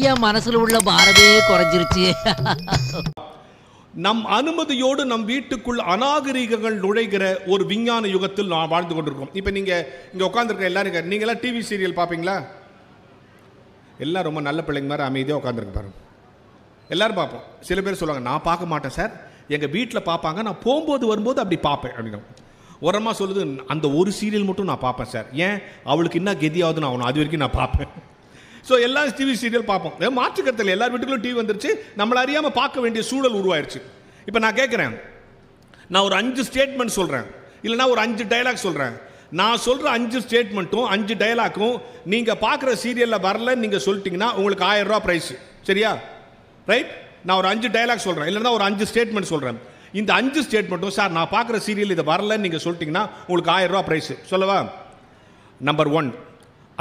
என் மனசுல உள்ள பாரமே குறைஞ்சிருச்சு. நம் அனுமதியோடு நம் வீட்டுக்குள் அநாகரிகங்கள் நுழைகிற ஒரு விஞ்ஞான யுகத்தில் நான் வாழ்ந்து கொண்டிருக்கோம். இப்போ நீங்கள் இங்கே உட்காந்துருக்க எல்லாரும் நீங்களாம் டிவி சீரியல் பார்ப்பீங்களா? எல்லாம் ரொம்ப நல்ல பிள்ளைங்க மாதிரி அமைதியாக உட்காந்துருக்கு பாருங்க. எல்லாரும் பார்ப்போம். சில பேர் சொல்லுவாங்க, நான் பார்க்க மாட்டேன் சார், எங்கள் வீட்டில் பார்ப்பாங்க, நான் போகும்போது வரும்போது அப்படி பார்ப்பேன் அப்படின்னு. ஒரு அம்மா சொல்லுது, அந்த ஒரு சீரியல் மட்டும் நான் பார்ப்பேன் சார், ஏன் அவளுக்கு என்ன கெதியாவது நான் ஆகணும், அது வரைக்கும் நான் பார்ப்பேன். ஸோ எல்லா டிவி சீரியல் பார்ப்போம். மாற்றுக்கருத்தில் எல்லார் வீட்டுக்குள்ளும் டிவி வந்துருச்சு, நம்மளை அறியாமல் பார்க்க வேண்டிய சூழல் உருவாயிருச்சு. இப்போ நான் கேட்குறேன், நான் ஒரு 5 ஸ்டேட்மெண்ட் சொல்கிறேன், இல்லைனா ஒரு 5 டைலாக் சொல்கிறேன். நான் சொல்கிற 5 ஸ்டேட்மெண்ட்டும் 5 டைலாக்கும் நீங்கள் பார்க்குற சீரியலில் வரலன்னு நீங்கள் சொல்லிட்டீங்கன்னா உங்களுக்கு 1000 ரூபா ப்ரைஸ். சரியா? ரைட்? நான் ஒரு 5 டைலாக் சொல்கிறேன், இல்லைனா ஒரு 5 ஸ்டேட்மெண்ட் சொல்கிறேன். இந்த 5 ஸ்டேட்மெண்ட்டும் சார் நான் பார்க்குற சீரியல் இதை வரலன்னு நீங்கள் சொல்லிட்டீங்கன்னா உங்களுக்கு 1000 ரூபா ப்ரைஸ். சொல்லவா? நம்பர் 1,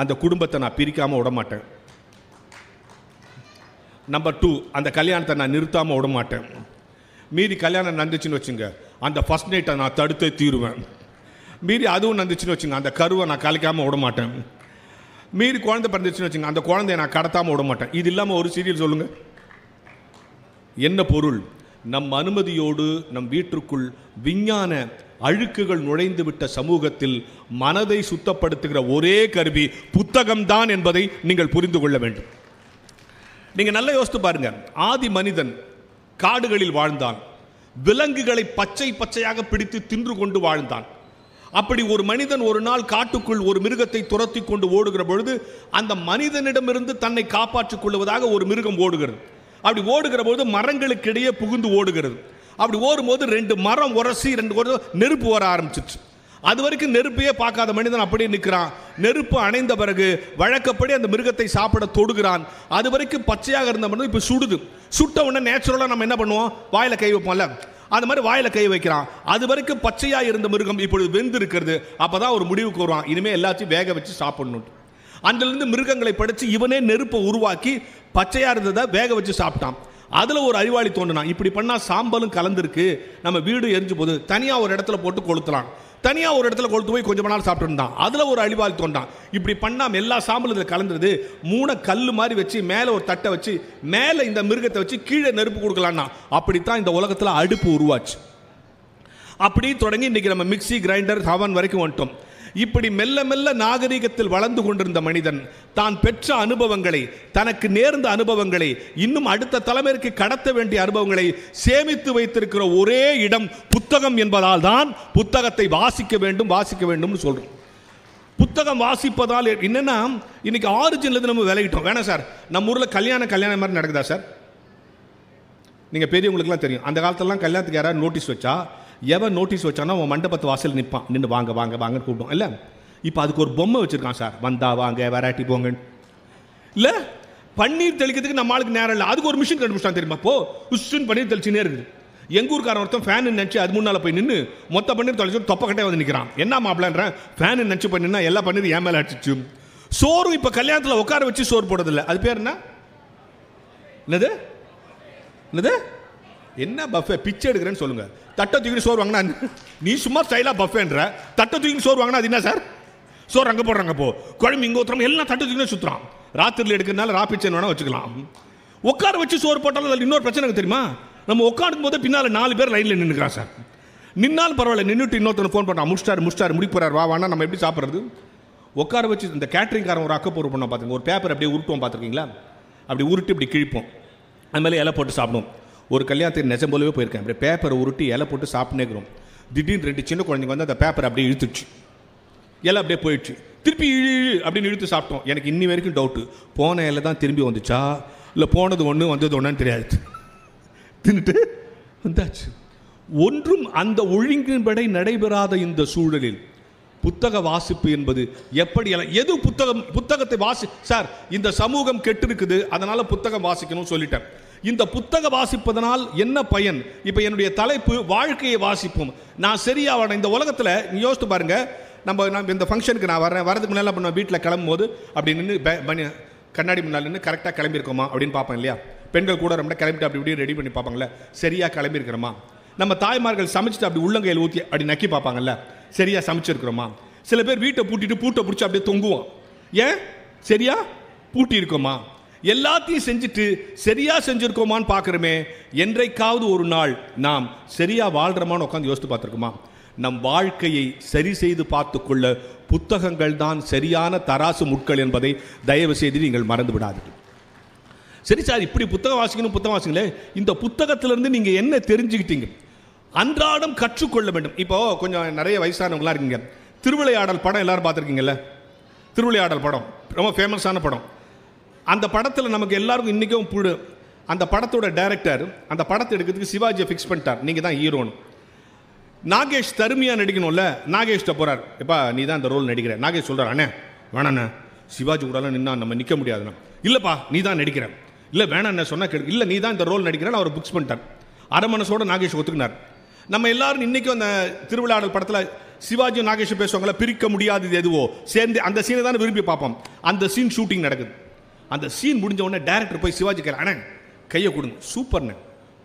அந்த குடும்பத்தை நான் பிரிக்காமல் விட மாட்டேன். நம்பர் 2, அந்த கல்யாணத்தை நான் நிறுத்தாமல் விட மாட்டேன். மீறி கல்யாணம் நடந்துச்சுன்னு வச்சுங்க, அந்த ஃபர்ஸ்ட் நைட்டை நான் தடுத்தே தீருவேன். மீறி அதுவும் நடந்துச்சுன்னு வச்சுங்க, அந்த கருவை நான் கலைக்காமல் விட மாட்டேன். மீறி குழந்தை பிறந்துச்சுன்னு வச்சுங்க, அந்த குழந்தைய நான் கடத்தாமல் விட மாட்டேன். இது இல்லாமல் ஒரு சீரியல் சொல்லுங்கள். என்ன பொருள்? நம் அனுமதியோடு நம் வீட்டிற்குள் விஞ்ஞான அழுக்குகள் நுழைந்து விட்ட சமூகத்தில் மனதை சுத்தப்படுத்துகிற ஒரே கருவி புத்தகம்தான் என்பதை நீங்கள் புரிந்து கொள்ள வேண்டும். நீங்க நல்லா யோசித்து பாருங்க. ஆதி மனிதன் காடுகளில் வாழ்ந்தான், விலங்குகளை பச்சை பச்சையாக பிடித்து தின்று கொண்டு வாழ்ந்தான். அப்படி ஒரு மனிதன் ஒரு நாள் காட்டுக்குள் ஒரு மிருகத்தை துரத்தி கொண்டு ஓடுகிற பொழுது அந்த மனிதனிடமிருந்து தன்னை காப்பாற்றிக் கொள்வதாக ஒரு மிருகம் ஓடுகிறது. அப்படி ஓடுகிற போது மரங்களுக்கு இடையே புகுந்து ஓடுகிறது. அப்படி ஓடும்போது 2 மரம் உரசி 2 நெருப்பு வர ஆரம்பிச்சிச்சு. அது வரைக்கும் நெருப்பையே பார்க்காத மனிதன் அப்படியே நிற்கிறான். நெருப்பு அணைந்த பிறகு வழக்கப்படி அந்த மிருகத்தை சாப்பிட தொடுகிறான். அது வரைக்கும் பச்சையாக இருந்த மனிதன் இப்போ சுடுது. சுட்ட உடனே நேச்சுரலாக நம்ம என்ன பண்ணுவோம்? வாயில கை வைப்போம்ல, அந்த மாதிரி வாயில கை வைக்கிறான். அது வரைக்கும் பச்சையாக இருந்த மிருகம் இப்பொழுது வெந்து இருக்கிறது. அப்பதான் ஒரு முடிவுக்கு வருவான், இனிமேல் எல்லாத்தையும் வேக வச்சு சாப்பிடணும். அங்கிலிருந்து மிருகங்களை படித்து இவனே நெருப்பை உருவாக்கி பச்சையாக இருந்ததை வேக வச்சு சாப்பிட்டான். அதில் ஒரு அறிவாளி தோன்றினான், இப்படி பண்ணால் சாம்பலும் கலந்துருக்கு, நம்ம வீடு எரிஞ்சு போது தனியாக ஒரு இடத்துல போட்டு கொளுத்தலாம். தனியாக ஒரு இடத்துல கொளுத்து போய் கொஞ்சம் நாள் சாப்பிட்டு இருந்தான். அதில் ஒரு அறிவாளி தோன்றான், இப்படி பண்ணால் எல்லா சாம்பலும் இதில் கலந்துருது, 3 கல் மாதிரி வச்சு மேலே ஒரு தட்டை வச்சு மேலே இந்த மிருகத்தை வச்சு கீழே நெருப்பு கொடுக்கலான்னா. அப்படித்தான் இந்த உலகத்தில் அடுப்பு உருவாச்சு. அப்படி தொடங்கி இன்றைக்கி நம்ம மிக்சி, கிரைண்டர், அவன் வரைக்கும் வந்துட்டோம். இப்படி மெல்ல மெல்ல நாகரிகத்தில் வளர்ந்து கொண்டிருந்த மனிதன் தான் பெற்ற அனுபவங்களை, தனக்கு நேர்ந்த அனுபவங்களை, இன்னும் அடுத்த தலைமுறைக்கு கடத்த வேண்டிய அனுபவங்களை சேமித்து வைத்திருக்கிற ஒரே இடம் புத்தகம் என்பதால் தான் புத்தகத்தை வாசிக்க வேண்டும் சொல்றோம். புத்தகம் வாசிப்பதால் என்னன்னா, இன்னைக்கு ஆரிஜின்ல நம்ம விலகிட்டோம். வேணாம் சார், நம்ம ஊரில் கல்யாணம் மாதிரி நடக்குதா சார்? நீங்கள் பெரியவங்களுக்குலாம் தெரியும், அந்த காலத்திலலாம் கல்யாணத்துக்கு யாராவது நோட்டீஸ் வச்சா, எவன் நோட்டீஸ் வச்சானா அவன் மண்டபத்து வாசல் நிற்பான், நின்று வாங்க வாங்க வாங்கன்னு கூப்பிடும் இல்லை. இப்போ அதுக்கு ஒரு பொம்மை வச்சுருக்கான் சார், வந்தா வாங்க வெரைட்டி போங்கன்னு. இல்லை, பன்னீர் தெளிக்கிறதுக்கு நம்ம ஆளுக்கு நேரம் இல்லை, அதுக்கு ஒரு மிஷின் கண்டுபிடிச்சான் தெரியுமா? இப்போ உஷ்ஷுன்னு பன்னீர் தெளிச்சுனே இருக்குது. எங்கள் ஊருக்காரன் ஒருத்தன் ஃபேனு நினச்சி அது முன்னால் போய் நின்று மொத்த பன்னீர் தெளிச்சு தொப்பக்கட்டே வந்து நிற்கிறான். என்ன மாப்பிளன்றேன், ஃபேனு நினச்சி பண்ணினா எல்லா பன்னீர் ஏன் மேலே அடிச்சிச்சு. சோறு இப்போ கல்யாணத்தில் உட்கார வச்சு சோறு போடுறதில்லை, அது பேர் என்ன? என்னது என்னது என்ன பஃபே? பிச்சை எடுக்கிறேன்னு சொல்லுங்க. தட்டை தூக்கி சோறு வாங்கினா நீ சும்மா ஸ்டைலாக பஃபேன்ற, தட்டை தூக்கி சோறு வாங்கினா அது என்ன சார்? சோறு அங்கே போடுறாங்க, போ குழம்பு இங்கே ஊற்றுறோம், எல்லாம் தட்டை தூக்கி சுற்றுறான். ராத்திரியில் எடுக்கிறதுனால ராப்பிச்சன் வேணா வச்சுக்கலாம். உட்கார வச்சு சோறு போட்டாலும் அதில் இன்னொரு பிரச்சனை தெரியுமா? நம்ம உட்காரும் போது பின்னால் 4 பேர் லைனில் நின்றுக்கிறான் சார். நின்னாலும் பரவாயில்ல, நின்றுட்டு இன்னொருத்தர் ஃபோன் பண்ணுறான், முடிச்சிட்டாரு முடிக்க போறாரு, வா வானா நம்ம எப்படி சாப்பிட்றது? உட்கார வச்சு இந்த கேட்டரிங்காரன் ஒரு அக்கப்பூர்வம் பண்ண பார்த்துங்க, ஒரு பேப்பர் அப்படியே உருட்டுவோம் பார்த்துருக்கீங்களா? அப்படி உருட்டு இப்படி கிழிப்போம், அது மேலே இலை போட்டு சாப்பிடுவோம். ஒரு கல்யாணத்துக்கு நெஜம் போலவே போயிருக்கேன், அப்படியே பேப்பரை உருட்டி இலை போட்டு சாப்பிட்டுனே இருக்கிறோம். திடீர்னு 2 சின்ன குழந்தைங்க வந்து அந்த பேப்பரை அப்படியே இழுத்துச்சு, இலை அப்படியே போயிடுச்சு. திருப்பி இழு அப்படின்னு இழுத்து சாப்பிட்டோம். எனக்கு இன்னி வரைக்கும் டவுட்டு, போன இலை தான் திரும்பி வந்துச்சா இல்லை போனது ஒன்று வந்தது ஒன்றுன்னு தெரியாது. தின்னுட்டு வந்தாச்சு. ஒன்றும் அந்த ஒழுங்கின்படி நடைபெறாத இந்த சூழலில் புத்தக வாசிப்பு என்பது எப்படி? எது புத்தகத்தை சார் இந்த சமூகம் கெட்டு இருக்குது, அதனால புத்தகம் வாசிக்கணும் சொல்லிட்டேன். இந்த புத்தக வாசிப்பதனால் என்ன பயன்? இப்போ என்னுடைய தலைப்பு வாழ்க்கையை வாசிப்போம். நான் சரியாக இந்த உலகத்தில் யோசித்து பாருங்க. நம்ம இந்த ஃபங்க்ஷனுக்கு நான் வரதுக்கு முன்னால் பண்ண வீட்டில் கிளம்பும் போது அப்படி நின்று கண்ணாடி முன்னால் நின்று கரெக்டாக கிளம்பியிருக்கோமா அப்படின்னு பார்ப்பேன் இல்லையா? பெண்கள் கூட ரொம்ப கிளம்பிட்டு அப்படி இப்படி ரெடி பண்ணி பார்ப்பாங்கல்ல, சரியாக கிளம்பியிருக்கிறோமா? நம்ம தாய்மார்கள் சமைச்சிட்டு அப்படி உள்ளங்கையில் ஊற்றி அப்படி நக்கி பார்ப்பாங்கல்ல, சரியாக சமைச்சிருக்கிறோமா? சில பேர் வீட்டை பூட்டிட்டு பூட்டை பிடிச்சி அப்படியே தொங்குவோம். ஏன்? சரியா பூட்டி இருக்கோமா? எல்லாத்தையும் செஞ்சுட்டு சரியா செஞ்சிருக்கோமான்னு பார்க்குறோமே. என்றைக்காவது ஒரு நாள் நாம் சரியா வாழ்கிறோமான்னு உட்காந்து யோசித்து பார்த்துருக்கோமா? நம் வாழ்க்கையை சரி செய்து பார்த்து கொள்ள புத்தகங்கள் தான் சரியான தராசு முட்கள் என்பதை தயவு செய்து நீங்கள் மறந்து விடாதீர்கள். சரி சார், இப்படி புத்தகம் வாசிங்களே, இந்த புத்தகத்திலிருந்து நீங்கள் என்ன தெரிஞ்சுக்கிட்டீங்க? அன்றாடம் கற்றுக்கொள்ள வேண்டும். இப்போ கொஞ்சம் நிறைய வயசானவங்களா இருக்கீங்க. திருவிளையாடல் படம் எல்லாரும் பார்த்துருக்கீங்கல்ல? திருவிளையாடல் படம் ரொம்ப ஃபேமஸான படம். அந்த படத்தில் நமக்கு எல்லாருக்கும் இன்றைக்கும் அந்த படத்தோட டைரக்டர் அந்த படத்தை எடுக்கிறதுக்கு சிவாஜியை ஃபிக்ஸ் பண்ணிட்டார், நீங்கள் தான் ஹீரோன்னு. நாகேஷ் தருமையாக நடிக்கணும்ல, நாகேஷ்ட போகிறார், எப்பா நீ தான் இந்த ரோல் நடிக்கிற. நாகேஷ் சொல்கிறார், அண்ணே வேணாண்ணே, சிவாஜி கூடலாம் நின்னா நம்ம நிற்க முடியாதுண்ணா. இல்லைப்பா நீ தான் நடிக்கிறேன். இல்லை வேணாண்ணே சொன்னால் கேட்கு. இல்லை நீ தான் இந்த ரோல் நடிக்கிறேன்னு அவர் புக்ஸ் பண்ணிட்டார். அரை மனசோட நாகேஷ் ஒத்துக்கினார். நம்ம எல்லாரும் இன்றைக்கும் அந்த திருவிளையாடல் படத்தில் சிவாஜியும் நாகேஷும் பேசுவாங்களா, பிரிக்க முடியாதது எதுவோ சேர்ந்து அந்த சீனை தானே விரும்பி பார்ப்போம். அந்த சீன் ஷூட்டிங் நடக்குது. அந்த சீன் முடிஞ்ச உடனே டேரக்டர் போய் சிவாஜி கேட்க, அண்ணே கையை கொடுங்க, சூப்பர்ண்ணே,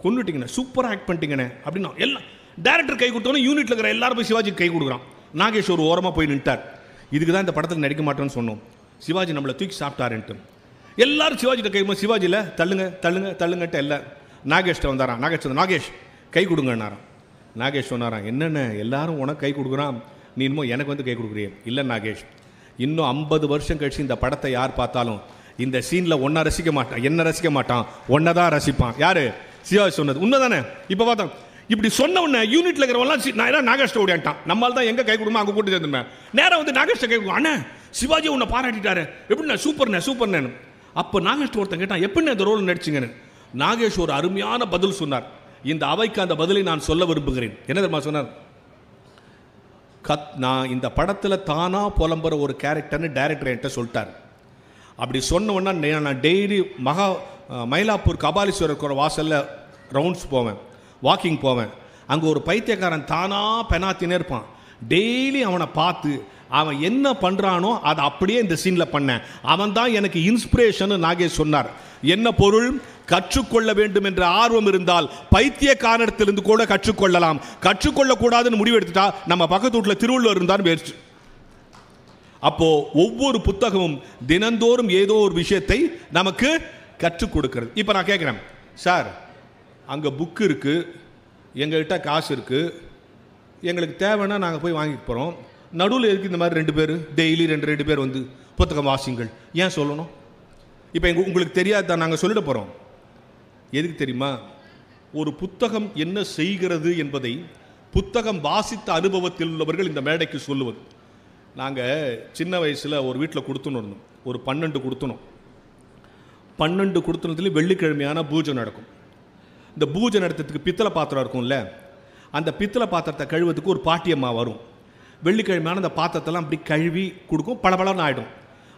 கொண்டுட்டீங்கண்ணே, சூப்பராக ஆக்ட் பண்ணிட்டீங்கண்ணே அப்படின்னா எல்லாம் டேரக்டர் கை கொடுத்தோன்னே யூனிட்டில் இருக்கிற எல்லாரும் போய் சிவாஜிக்கு கை கொடுக்குறான். நாகேஷ் ஒரு ஓரமாக போய் நின்ட்டார். இதுக்கு தான் இந்த படத்தில் நடிக்க மாட்டேன்னு சொன்னோம், சிவாஜி நம்மளை தூக்கி சாப்பிட்டாருன்ட்டு. எல்லாரும் சிவாஜிட்ட கை சிவாஜியில் தள்ளுங்க தள்ளுங்க தள்ளுங்கன்ட்டு எல்லாம் நாகேஷ்ட வந்தாராம். நாகேஷ் கை கொடுங்கன்னாராம். நாகேஷ் சொன்னாராம், என்னென்ன எல்லாரும் உனக்கு கை கொடுக்குறான், நீ இன்னும் எனக்கு வந்து கை கொடுக்குறிய? இல்லை நாகேஷ், இன்னும் 50 வருஷம் கழிச்சு இந்த படத்தை யார் பார்த்தாலும் இந்த சீனில் ஒன்றை ரசிக்க மாட்டான், என்ன ரசிக்க மாட்டான், ஒன்றை தான் ரசிப்பான். யாரு? சிவாஜி சொன்னது உண்மை தானே? இப்போ பார்த்தோம், இப்படி சொன்ன உடனே யூனிட்ல இருக்கிறவங்களாம் நாகேஷ்ட ஓடியான்ட்டான். நம்மளால் தான் எங்கே கை கொடுமா அங்கே கூட்டு சேர்ந்துருந்தேன். நேராக வந்து நாகேஷ்ட கை கொடுக்கும், அண்ணே சிவாஜி உன்னை பாராட்டிட்டாரு, எப்படிண்ணே சூப்பர்ண்ணே. அப்போ நாகேஷ்ட ஒருத்தன் கேட்டான், எப்படிண்ணே இந்த ரோல் நடிச்சிங்கன்னு. நாகேஷ் ஒரு அருமையான பதில் சொன்னார். இந்த அவைக்கு அந்த பதிலை நான் சொல்ல விரும்புகிறேன். என்ன தெரியுமா சொன்னார்? நான் இந்த படத்தில் தானா புலம்புற ஒரு கேரக்டர்னு டைரக்டர் என்கிட்ட சொல்லிட்டார். அப்படி சொன்ன உடனே நான் டெய்லி மயிலாப்பூர் கபாலீஸ்வரர் வாசலில் ரவுண்ட்ஸ் போவேன், வாக்கிங் போவேன். அங்கே ஒரு பைத்தியக்காரன் தானா பெனாத்தினே இருப்பான். டெய்லி அவனை பார்த்து அவன் என்ன பண்ணுறானோ அதை அப்படியே இந்த சீனில் பண்ணேன். அவன் தான் எனக்கு இன்ஸ்பிரேஷன் நாகேஷ் சொன்னார். என்ன பொருள்? கற்றுக்கொள்ள வேண்டும் என்ற ஆர்வம் இருந்தால் பைத்தியக்காரத்திலிருந்து கூட கற்றுக்கொள்ளலாம். கற்றுக்கொள்ளக்கூடாதுன்னு முடிவெடுத்துட்டா நம்ம பக்கத்து வீட்டில் திருவள்ளுவர் இருந்தான்னு வேஸ்ட். அப்போ ஒவ்வொரு புத்தகமும் தினந்தோறும் ஏதோ ஒரு விஷயத்தை நமக்கு கற்றுக் கொடுக்கிறது. இப்போ நான் கேட்குறேன், சார் அங்கே புக்கு இருக்குது, எங்கள்கிட்ட காசு இருக்குது, எங்களுக்கு தேவைன்னா நாங்கள் போய் வாங்கிட்டு போகிறோம். நடுவில் இருக்குது இந்த மாதிரி 2 பேர் டெய்லி 2 பேர் வந்து புத்தகம் வாசிங்கள் ஏன் சொல்லணும்? இப்போ உங்களுக்கு தெரியாது தான் நாங்கள் சொல்லிட போகிறோம். எதுக்கு தெரியுமா? ஒரு புத்தகம் என்ன செய்கிறது என்பதை புத்தகம் வாசித்த அனுபவத்தில் உள்ளவர்கள் இந்த மேடைக்கு சொல்லுவது. நாங்கள் சின்ன வயசில் ஒரு வீட்டில் கொடுத்துன்னு இருந்தோம், ஒரு 12 கொடுத்தனோம். 12 கொடுத்தனத்துலேயும் வெள்ளிக்கிழமையான பூஜை நடக்கும். இந்த பூஜை நடத்துறதுக்கு பித்தளை பாத்திரம் இருக்கும்ல, அந்த பித்தளை பாத்திரத்தை கழுவதுக்கு ஒரு பாட்டியம்மா வரும். வெள்ளிக்கிழமையான அந்த பாத்திரத்தெல்லாம் அப்படி கழுவி கொடுக்கும், பளபளன்னு ஆகிடும்.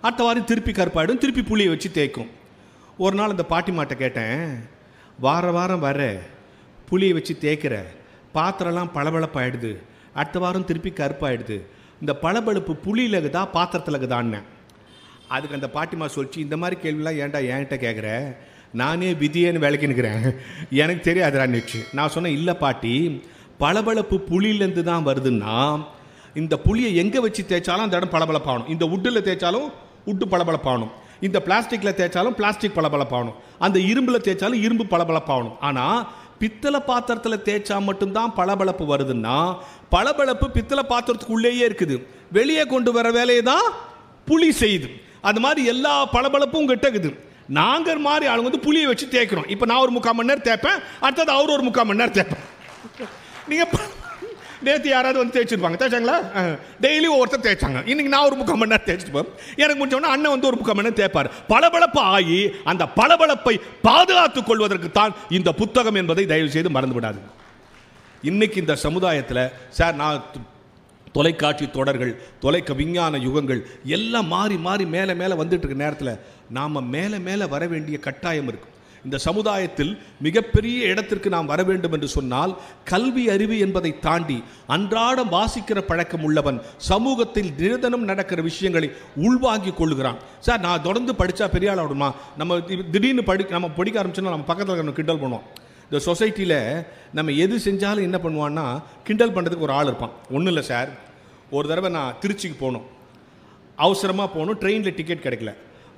அடுத்த வாரம் திருப்பி கருப்பாயிடும், திருப்பி புளியை வச்சு தேய்க்கும். ஒரு நாள் அந்த பாட்டிமாட்ட கேட்டேன், வாரம் வர புளியை வச்சு தேய்க்கிற, பாத்திரம்லாம் பளபளப்பாயிடுது, அடுத்த வாரம் திருப்பி கருப்பாயிடுது, இந்த பளபளப்பு புளியில் இருக்குதா பாத்திரத்தில் இருக்குதான்னு. அதுக்கு அந்த பாட்டிமா சொல்லிச்சு, இந்த மாதிரி கேள்விலாம் ஏன்டா என்கிட்ட கேட்குற, நானே விதியேன்னு வேலைக்கு நிற்கிறேன், எனக்கு தெரியாதுடா நிச்சு. நான் சொன்னேன், இல்லை பாட்டி, பளபளப்பு புளியிலேருந்து தான் வருதுன்னா இந்த புளியை எங்கே வச்சு தேய்ச்சாலும் அந்த இடம் பளபளப்பாகணும். இந்த உட்டில் தேய்ச்சாலும் உட்டு பளபளப்பாகணும், இந்த பிளாஸ்டிக்கில் தேய்ச்சாலும் பிளாஸ்டிக் பளபளப்பாகணும், அந்த இரும்பில் தேய்ச்சாலும் இரும்பு பளபளப்பாகணும். ஆனால் பித்தளை பாத்திரத்தில் தேய்ச்சா மட்டும்தான் பளபளப்பு வருதுன்னா பளபளப்பு பித்தளை பாத்திரத்துக்குள்ளேயே இருக்குது, வெளியே கொண்டு வர வேலையை தான் புளி செய்யுது. அது மாதிரி எல்லா பளபளப்பும் கிட்ட இருக்குது. நாங்கள் மாதிரி ஆளுங்க வந்து புளியை வச்சு தேய்க்கிறோம். இப்போ நான் ஒரு 3/4 மணி நேரம் தேய்ப்பேன், அடுத்தது அவர் ஒரு 3/4 மணி நேரம் தேய்ப்பேன். நீங்கள் நேற்று யாராவது வந்து தேய்ச்சிருப்பாங்க, தேய்ச்சாங்களா? டெய்லி ஒவ்வொருத்தர் தேய்ச்சாங்க. இன்னைக்கு நான் ஒரு 3/4 மணி நேரம் தேய்ச்சிட்டு போவேன். எனக்கு முடிஞ்சோன்னா அண்ணன் வந்து ஒரு 3/4 மணி நேரம் தேய்ப்பார். பளபளப்பு ஆகி அந்த பளபளப்பை பாதுகாத்துக் கொள்வதற்கு தான் இந்த புத்தகம் என்பதை தயவு செய்து மறந்து விடாது. இன்னைக்கு இந்த சமுதாயத்தில் சார் நான் தொலைக்காட்சி தொடர்கள், விஞ்ஞான யுகங்கள் எல்லாம் மாறி மாறி மேலே வந்துட்டு இருக்க நேரத்தில் நாம் மேலே வர வேண்டிய கட்டாயம் இருக்கு. இந்த சமுதாயத்தில் மிகப்பெரிய இடத்திற்கு நாம் வர வேண்டும் என்று சொன்னால் கல்வி அறிவு என்பதை தாண்டி அன்றாடம் வாசிக்கிற பழக்கம் உள்ளவன் சமூகத்தில் தினதனம் நடக்கிற விஷயங்களை உள்வாங்கி கொள்ளுகிறான். சார் நான் தொடர்ந்து படித்தா பெரிய ஆள் ஆகணுமா? நம்ம திடீர்னு நம்ம படிக்க ஆரம்பிச்சோன்னா நம்ம பக்கத்தில் இருக்கிற கிண்டல் பண்ணுவோம். இந்த சொசைட்டியில் நம்ம எது செஞ்சாலும் என்ன பண்ணுவான்னா கிண்டல் பண்ணுறதுக்கு ஒரு ஆள் இருப்பான். ஒன்றும் இல்லை சார், ஒரு தடவை நான் திருச்சிக்கு போனோம். அவசரமாக போகணும், ட்ரெயினில் டிக்கெட் கிடைக்கல,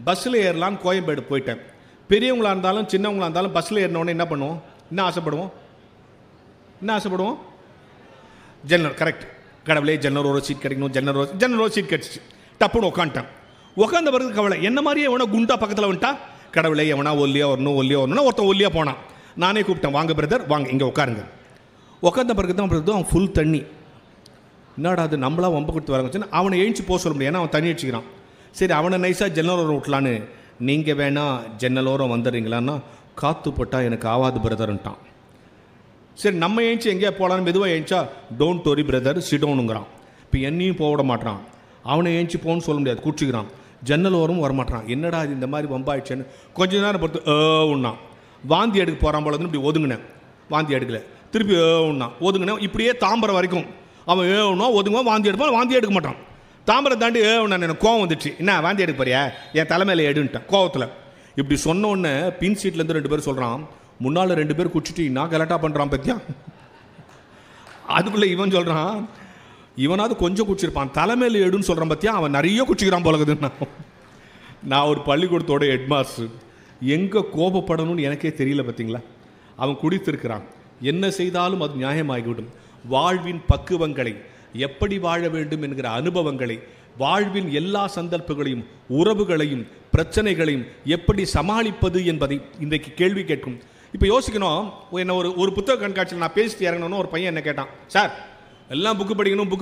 பஸ்ஸில் ஏறலான்னு கோயம்பேடு போயிட்டேன். பெரியவங்களாக இருந்தாலும் சின்னவங்களாக இருந்தாலும் பஸ்ஸில் ஏறினோடனே என்ன பண்ணுவோம், என்ன ஆசைப்படுவோம்? ஜன்னல். கரெக்ட். கடவுளே ஜன்னல் ஒரு சீட் கிடைக்கணும், ஜன்னல் ஒரு சீட் கிடச்சிச்சு. டப்புன்னு உட்காந்துட்டேன். உட்காந்த பிறகு கவலை, என்ன மாதிரியே எவனா குண்டா பக்கத்தில் வந்துட்டா, கடவுளே எவனா ஒல்லியாக வரணும்னா ஒருத்தன் ஒல்லியாக போனான். நானே கூப்பிட்டேன், வாங்க பிரதர் வாங்க இங்கே உட்காருங்க. உட்காந்த பிறகு தான் அவன் ஃபுல் தண்ணி. என்னடா அது நம்மளா வம்ப கொடுத்து வரச்சுன்னா அவனை எழுச்சி போக சொல்ல முடியும், ஏன்னா அவன் தண்ணி அடிச்சுக்கிறான். சரி அவனை நைஸாக ஜன்னலோரம் விட்டலான்னு, நீங்கள் வேணா ஜன்னலோரம் வந்துடுறீங்களான்னா, காற்று போட்டால் எனக்கு ஆவாது பிரதர்ன்ட்டான். சரி நம்ம ஏஞ்சி எங்கேயா போகலான்னு மெதுவாக ஏஞ்சா, டோன்ட் வரி பிரதர் சிடோனுங்கிறான். இப்போ என்னையும் போக விட மாட்டான். அவனை ஏஞ்சி போகணும்னு சொல்ல முடியாது, குடிச்சிக்கிறான். ஜன்னல் ஓரமும் வரமாட்டான். என்னடா இது இந்த மாதிரி வம்பாயிடுச்சேன்னு கொஞ்ச நேரம் பொறுத்து உண்ணான். வாந்தி எடுக்க போகிறான் போலன்னு இப்படி ஒதுங்கினேன், வாந்தி எடுக்கல. திருப்பி உண்ணான், ஒதுங்கினேன். இப்படியே தாம்பரம் வரைக்கும் அவன் ஒன்றா ஒதுங்குவான், வாந்தி எடுப்பான், வாந்தி எடுக்க மாட்டான். தாம்பரம் தாண்டி நான் எனக்கு கோவம் வந்துடுச்சு, என்ன வாந்தி எடுக்க போறியா, என் தலைமையில் எடுன்ட்டேன் கோவத்தில். இப்படி சொன்ன உடனே பின் சீட்லேருந்து 2 பேர் சொல்கிறான், முன்னால் 2 பேர் குடிச்சிட்டு நான் கலட்டா பண்ணுறான் பத்தியா. அதுக்குள்ளே இவன் சொல்கிறான், இவனாவது கொஞ்சம் குடிச்சிருப்பான், தலைமையில் எடுன்னு சொல்கிறான் பத்தியா, அவன் நிறைய குடிச்சிக்கிறான் போலகுதுன்னா. நான் ஒரு பள்ளிக்கூடத்தோட ஹெட்மாஸ்டர், எங்கே கோபப்படணும்னு எனக்கே தெரியல பார்த்தீங்களா. அவன் குடித்திருக்கிறான், என்ன செய்தாலும் அது நியாயமாகிவிடும். வாழ்வின் பக்குவங்களை, எப்படி வாழ வேண்டும் என்கிற அனுபவங்களை, வாழ்வின் எல்லா சந்தர்ப்பங்களையும் உறவுகளையும் பிரச்சனைகளையும் எப்படி சமாளிப்பது என்பதை இன்றைக்கு கேள்வி கேட்கும். இப்போ யோசிக்கணும், என்ன ஒரு புத்தக கண்காட்சியில் நான் பேசிட்டு இறங்கணும்னு ஒரு பையன் என்ன கேட்டான், சார் எல்லாம் புக்கு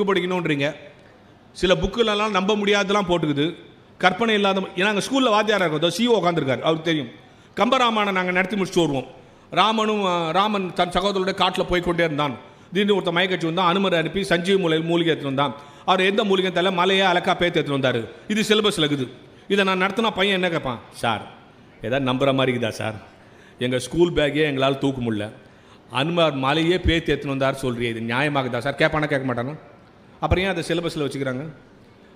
படிக்கணுன்றீங்க, சில புக்குலலாம் நம்ப முடியாதெல்லாம் போட்டுக்குது, கற்பனை இல்லாத. ஏன்னா நாங்கள் ஸ்கூலில் வாத்தியாராக இருக்கோம், சிஓ உட்காந்துருக்காரு, அவருக்கு தெரியும். கம்பராமாயணம் நாங்கள் நடத்தி முடிச்சுட்டு வருவோம். ராமன் தன் சகோதரோட காட்டில் போய்கொண்டே இருந்தான். திடீர்னு ஒருத்தர் மயக்கச்சி வந்தான், அனுமரை அனுப்பி சஞ்சீவ் மூலிகை எடுத்துட்டு வந்தான். அவர் எந்த மூலிகை தெரியல, மலையை அலக்கா பேத்து எடுத்துட்டு வந்தார். இது சிலபஸில் இருக்குது. இதை நான் நடத்தினா பையன் என்ன கேட்பான், சார் ஏதாவது நம்புற மாதிரி இருக்குதா சார், எங்கள் ஸ்கூல் பேக்கே எங்களால் தூக்க முடியல, அனுமர் மலையே பேத்து எடுத்துன்னு வந்தார் சொல்கிறீ, இது நியாயமாகுதா சார், கேட்பானா கேட்க மாட்டானா? அப்புறம் ஏன் அதை சிலபஸில் வச்சுக்கிறாங்க?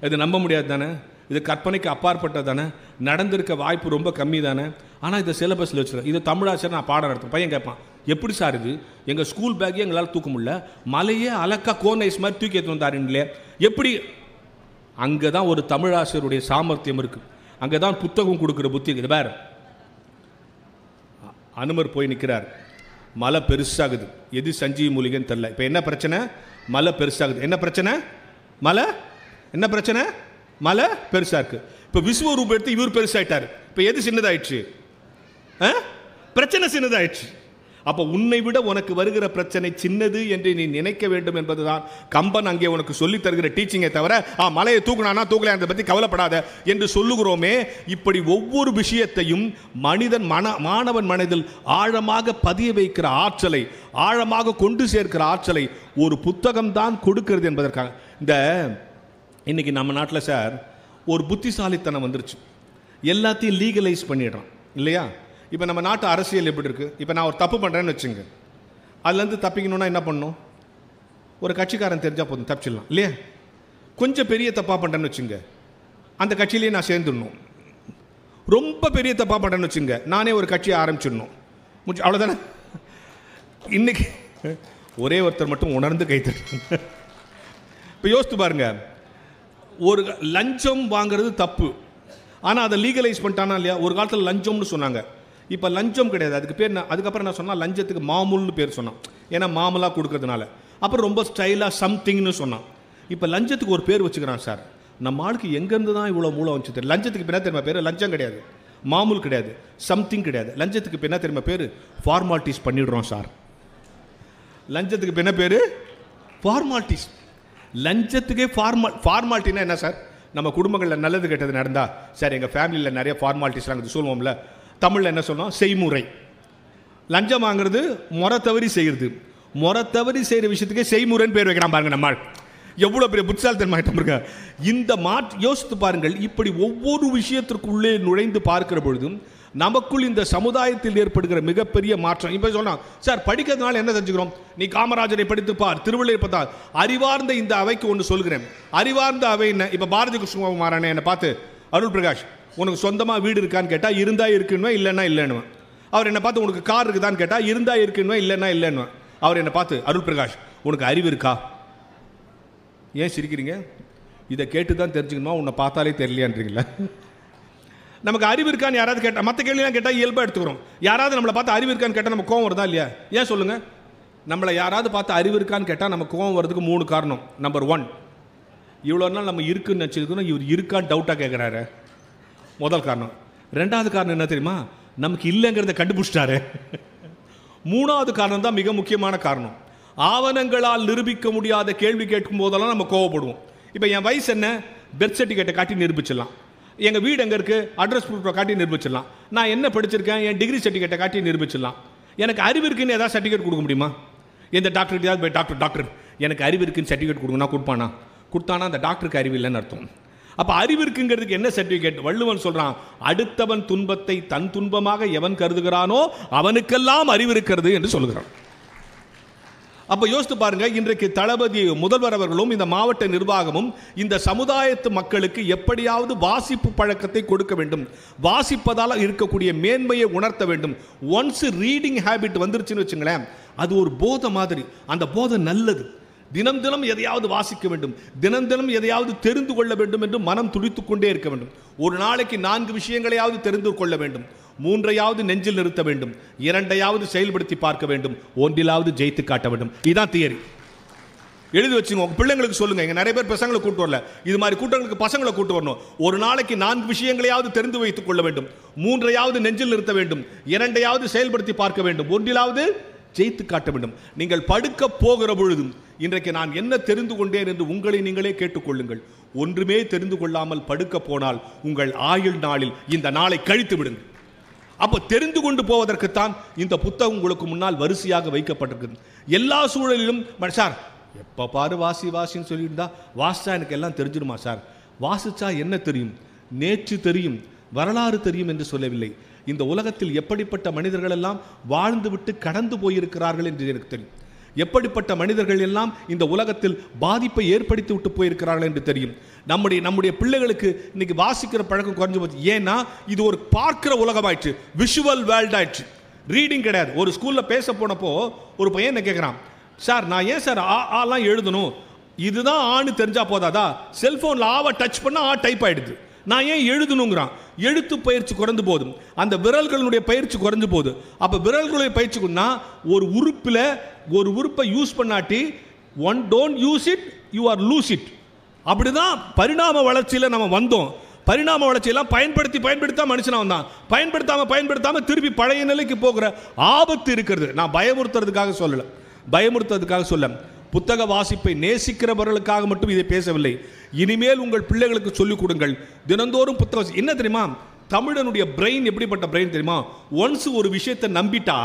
இது நம்ப முடியாது தானே, இது கற்பனைக்கு அப்பாற்பட்டது தானே, நடந்திருக்க வாய்ப்பு ரொம்ப கம்மி தானே. ஆனால் இதை சிலபஸில் வச்சுருக்கேன், இது தமிழாசிரியர் நான் பாடம் நடத்தும். பையன் கேட்பான், எப்படி சார் இது, எங்கள் ஸ்கூல் பேக்கே எங்களால் தூக்க முடியல, மலையே அலக்கா கோனைஸ் மாதிரி தூக்கி எடுத்து வந்தாருங்களே எப்படி? அங்கே தான் ஒரு தமிழாசிரியருடைய சாமர்த்தியம் இருக்குது, அங்கே தான் புத்தகம் கொடுக்குற புத்தி இருக்குது. வேறு அனுமர் போய் நிற்கிறார், மலை பெருசாகுது, எது சஞ்சீவி மூலிகைன்னு தெரில. இப்போ என்ன பிரச்சனை, மலை பெருசாகுது. என்ன பிரச்சனை, மலை என்ன பிரச்சனை, மலை பெருசாக இருக்குது. இப்போ விஸ்வரூபம் எடுத்து இவர் பெருசாயிட்டார். இப்போ எது சின்னதாயிடுச்சு, பிரச்சனை சின்னதாயிடுச்சு. அப்போ உன்னை விட உனக்கு வருகிற பிரச்சனை சின்னது என்று நீ நினைக்க வேண்டும் என்பதுதான் கம்பன் அங்கே உனக்கு சொல்லித் தருகிற டீச்சிங்கை தவிர, மலையை தூக்குனானா தூக்கல அதை பற்றி கவலைப்படாத என்று சொல்லுகிறோமே. இப்படி ஒவ்வொரு விஷயத்தையும் மாணவன் மனதில் ஆழமாக பதிய வைக்கிற ஆற்றலை, ஆழமாக கொண்டு சேர்க்கிற ஆற்றலை ஒரு புத்தகம் தான் கொடுக்கிறது என்பதற்காக. இந்த இன்னைக்கு நம்ம நாட்டில் சார் ஒரு புத்திசாலித்தனம் வந்துருச்சு, எல்லாத்தையும் லீகலைஸ் பண்ணிடுறான் இல்லையா. இப்போ நம்ம நாட்டு அரசியல் எப்படி இருக்குது, இப்போ நான் ஒரு தப்பு பண்ணுறேன்னு வச்சுங்க, அதுலேருந்து தப்பிக்கணுன்னா என்ன பண்ணணும், ஒரு கட்சிக்காரன் தெரிஞ்சால் போதும் தப்பிச்சிடலாம் இல்லையா. கொஞ்சம் பெரிய தப்பாக பண்ணுறேன்னு வச்சுங்க, அந்த கட்சியிலேயே நான் சேர்ந்துடணும். ரொம்ப பெரிய தப்பாக பண்ணுறேன்னு வச்சுங்க, நானே ஒரு கட்சியை ஆரம்பிச்சிடணும், அவ்வளோதானே. இன்னைக்கு ஒரே ஒருத்தர் மட்டும் உணர்ந்து கைத்தட்டு. இப்போ யோசித்து பாருங்க, ஒரு லஞ்சம் வாங்கிறது தப்பு, ஆனால் அதை லீகலைஸ் பண்ணிட்டானா இல்லையா. ஒரு காலத்தில் லஞ்சம்னு சொன்னாங்க, இப்போ லஞ்சம் கிடையாது, அதுக்கு பேர் அதுக்கப்புறம் என்ன சொன்னால், லஞ்சத்துக்கு மாமூல்னு பேர் சொன்னான், ஏன்னா மாமூலாக கொடுக்கறதுனால. அப்புறம் ரொம்ப ஸ்டைலாக சம்திங்னு சொன்னான். இப்போ லஞ்சத்துக்கு ஒரு பேர் வச்சுக்கிறான் சார். நம்ம ஆளுக்கு எங்கேருந்து தான் இவ்வளோ மூலம் வந்துச்சு தெரியும். லஞ்சத்துக்கு இப்போ என்ன தெரியுமா பேர், லஞ்சம் கிடையாது, மாமூல் கிடையாது, சம்திங் கிடையாது. லஞ்சத்துக்கு இப்போ என்ன தெரியுமா பேர், ஃபார்மாலிட்டிஸ் பண்ணிடுறோம் சார். லஞ்சத்துக்கு இப்போ என்ன பேர், ஃபார்மாலிட்டிஸ். லஞ்சத்துக்கே ஃபார்மாலிட்டினா என்ன சார், நம்ம குடும்பங்களில் நல்லது கெட்டது நடந்தா சார் எங்கள் ஃபேமிலியில் நிறைய ஃபார்மாலிட்டிஸ்லாம் இது சொல்லுவோம்ல, தமிழில் என்ன சொல்லணும், செய்முறை. லஞ்சம் வாங்குறது முறை தவறி செய்கிறது, முறை தவறி செய்கிற விஷயத்துக்கே செய்முறைன்னு பேர் வைக்கிறான் பாருங்க. நம்ம எவ்வளோ பெரிய புத்திசாலித்தனமாயிட்டம் இருக்க. இந்த யோசித்து பாருங்கள், இப்படி ஒவ்வொரு விஷயத்திற்குள்ளே நுழைந்து பார்க்கிற பொழுதும் நமக்குள் இந்த சமுதாயத்தில் ஏற்படுகிற மிகப்பெரிய மாற்றம். இப்போ சொன்னான் சார், படிக்கிறதுனால என்ன தெரிஞ்சுக்கிறோம், நீ காமராஜரை படித்து பார், திருவள்ளுவர் பார்த்தால். அறிவார்ந்த இந்த அவைக்கு ஒன்று சொல்கிறேன், அறிவார்ந்த அவை என்ன. இப்போ பாரதி கிருஷ்ணகுமாரனை என்னை பார்த்து, அருள் பிரகாஷ் உனக்கு சொந்தமாக வீடு இருக்கான்னு கேட்டால் இருந்தா இருக்குன்னு, இல்லைன்னா இல்லைன்னு. அவர் என்னை பார்த்து உனக்கு கார் இருக்குதான்னு கேட்டால் இருந்தா இருக்குன்னு, இல்லைன்னா இல்லைன்னு. அவர் என்னை பார்த்து, அருள் பிரகாஷ் உனக்கு அறிவு இருக்கா? ஏன் சிரிக்கிறீங்க? இதை கேட்டு தான் தெரிஞ்சுக்கணுமா, உன்னை பார்த்தாலே தெரியலையான்றீங்களா? நமக்கு அறிவு இருக்கான்னு யாராவது கேட்டால், மற்ற கேள்விலாம் கேட்டால் இயல்பாக எடுத்துக்கிறோம். யாராவது நம்மளை பார்த்து அறிவு இருக்கான்னு கேட்டால் நம்ம கோவம் வருதா இல்லையா? ஏன் சொல்லுங்கள்? நம்மளை யாராவது பார்த்து அறிவு இருக்கான்னு கேட்டால் நம்ம கோவம் வரதுக்கு 3 காரணம். நம்பர் 1, இவ்வளோ நாள் நம்ம இருக்குன்னு நினச்சிருக்கணும், இவர் இருக்கான்னு டவுட்டாக கேட்குறாரு, முதல் காரணம். 2வது காரணம் என்ன தெரியுமா? நமக்கு இல்லைங்கிறத கண்டுபிடிச்சிட்டாரு. 3வது காரணம் தான் மிக முக்கியமான காரணம். ஆவணங்களால் நிரூபிக்க முடியாத கேள்வி கேட்கும் போதெல்லாம் நம்ம கோவப்படுவோம். இப்போ என் வயசு என்ன, பெர்த் சர்டிஃபிகேட்டை காட்டி நிரூபிச்சிடலாம். எங்கள் வீடு எங்கே இருக்குது, அட்ரஸ் ப்ரூஃபை காட்டி நிரூபிச்சிடலாம். நான் என்ன படிச்சிருக்கேன், என் டிகிரி சர்டிஃபிகேட்டை காட்டி நிரூபிச்சிடலாம். எனக்கு அறிவு இருக்குன்னு ஏதாவது சர்டிஃபிகேட் கொடுக்க முடியுமா? எந்த டாக்டர்கிட்டையாவது போய் டாக்டர் எனக்கு அறிவு இருக்குன்னு சர்டிஃபிகேட் கொடுங்கன்னா கொடுப்பானா? கொடுத்தானா அந்த டாக்டருக்கு அறிவு இல்லைன்னு அர்த்தம். அப்போ அறிவு இருக்குங்கிறதுக்கு என்ன சர்டிஃபிகேட்? வள்ளுவன் சொல்கிறான், அடுத்தவன் துன்பத்தை தன் துன்பமாக எவன் கருதுகிறானோ அவனுக்கெல்லாம் அறிவு இருக்கிறது என்று சொல்கிறான். அப்போ யோசித்து பாருங்க, இன்றைக்கு தளபதி முதல்வர் அவர்களும் இந்த மாவட்ட நிர்வாகமும் இந்த சமுதாயத்து மக்களுக்கு எப்படியாவது வாசிப்பு பழக்கத்தை கொடுக்க வேண்டும், வாசிப்பதால் இருக்கக்கூடிய மேன்மையை உணர்த்த வேண்டும். ஒன்ஸ் ரீடிங் ஹேபிட் வந்துருச்சுன்னு வச்சுங்களேன், அது ஒரு போதை மாதிரி. அந்த போதை நல்லது. தினம் தினம் எதையாவது வாசிக்க வேண்டும், தினம் தினம் எதையாவது தெரிந்து கொள்ள வேண்டும் என்று மனம் துடித்துக் கொண்டே இருக்க வேண்டும். ஒரு நாளைக்கு 4 விஷயங்களையாவது தெரிந்து கொள்ள வேண்டும், 3ஐயாவது நெஞ்சில் நிறுத்த வேண்டும், 2ஐயாவது செயல்படுத்தி பார்க்க வேண்டும், 1லாவது ஜெயித்து காட்ட வேண்டும். இதுதான் தியரி. எழுதி வச்சுங்க, உங்க பிள்ளைங்களுக்கு சொல்லுங்க. இங்க நிறைய பேர் பசங்களை கூட்டு வரல, இது மாதிரி கூட்டங்களுக்கு பசங்களை கூட்டு வரணும். ஒரு நாளைக்கு 4 விஷயங்களையாவது தெரிந்து வைத்துக் கொள்ள வேண்டும், 3ஐயாவது நெஞ்சில் நிறுத்த வேண்டும், 2ஐயாவது செயல்படுத்தி பார்க்க வேண்டும், 1லாவது ஜெயித்து காட்ட வேண்டும். நீங்கள் படுக்க போகிற பொழுதும் இன்றைக்கு நான் என்ன தெரிந்து கொண்டேன் என்று உங்களை நீங்களே கேட்டுக்கொள்ளுங்கள். ஒன்றுமே தெரிந்து கொள்ளாமல் படுக்க போனால் உங்கள் ஆயுள் நாளில் இந்த நாளை கழித்து விடுங்கள். அப்போ தெரிந்து கொண்டு போவதற்குத்தான் இந்த புத்தகம் உங்களுக்கு முன்னால் வரிசையாக வைக்கப்பட்டிருக்கு. எல்லா சூழலிலும் சார் எப்போ பாரு வாசின்னு சொல்லியிருந்தா வாசிச்சா எனக்கு எல்லாம் தெரிஞ்சிருமா சார்? வாசிச்சா என்ன தெரியும்? நேற்று தெரியும், வரலாறு தெரியும் என்று சொல்லவில்லை. இந்த உலகத்தில் எப்படிப்பட்ட மனிதர்கள் எல்லாம் வாழ்ந்துவிட்டு கடந்து போயிருக்கிறார்கள் என்று எனக்கு தெரியும். எப்படிப்பட்ட மனிதர்கள் எல்லாம் இந்த உலகத்தில் பாதிப்பை ஏற்படுத்தி விட்டு போயிருக்கிறார்கள் என்று தெரியும். நம்முடைய பிள்ளைகளுக்கு இன்னைக்கு வாசிக்கிற பழக்கம் குறைஞ்சு போச்சு. ஏன்னா இது ஒரு பார்க்கிற உலகமாயிடுச்சு, விஷுவல் வேர்ல்ட் ஆயிடுச்சு, ரீடிங் கிடையாது. ஒரு ஸ்கூலில் பேச போனப்போ ஒரு பையன் என்ன கேட்குறான், சார் நான் ஏன் சார் ஆலாம் எழுதணும், இதுதான் ஆன்னு தெரிஞ்சா போதாதா? செல்ஃபோனில் ஆவை டச் பண்ணால் ஆ டைப் ஆகிடுது, நான் ஏன் எழுதணுங்கிறான். எழுத்து பயிற்சி குறைந்து போதும், அந்த விரல்களுடைய பயிற்சி குறைஞ்சு போகுது. அப்போ விரல்களுடைய பயிற்சிக்குன்னா ஒரு உறுப்பை யூஸ் பண்ணாட்டி one don't use it you are lose it. அப்படிதான் பரிணாம வளர்ச்சியில் நம்ம வந்தோம். பரிணாம வளர்ச்சியெல்லாம் பயன்படுத்தி மனுஷனா வந்தான். பயன்படுத்தாம திருப்பி பழைய நிலைக்கு போகிற ஆபத்து இருக்கிறது. நான் பயமுறுத்துறதுக்காக சொல்ல, புத்தக வாசிப்பை நேசிக்கிறவர்களுக்காக மட்டும் இதை பேசவில்லை. இனிமேல் உங்கள் பிள்ளைகளுக்கு சொல்லிக் கொடுங்கள், தினந்தோறும் புத்தகம். என்ன தெரியுமா, தமிழனுடைய பிரெயின் எப்படிப்பட்ட பிரெயின் தெரியுமா? ஒன்ஸ் ஒரு விஷயத்தை நம்பிட்டா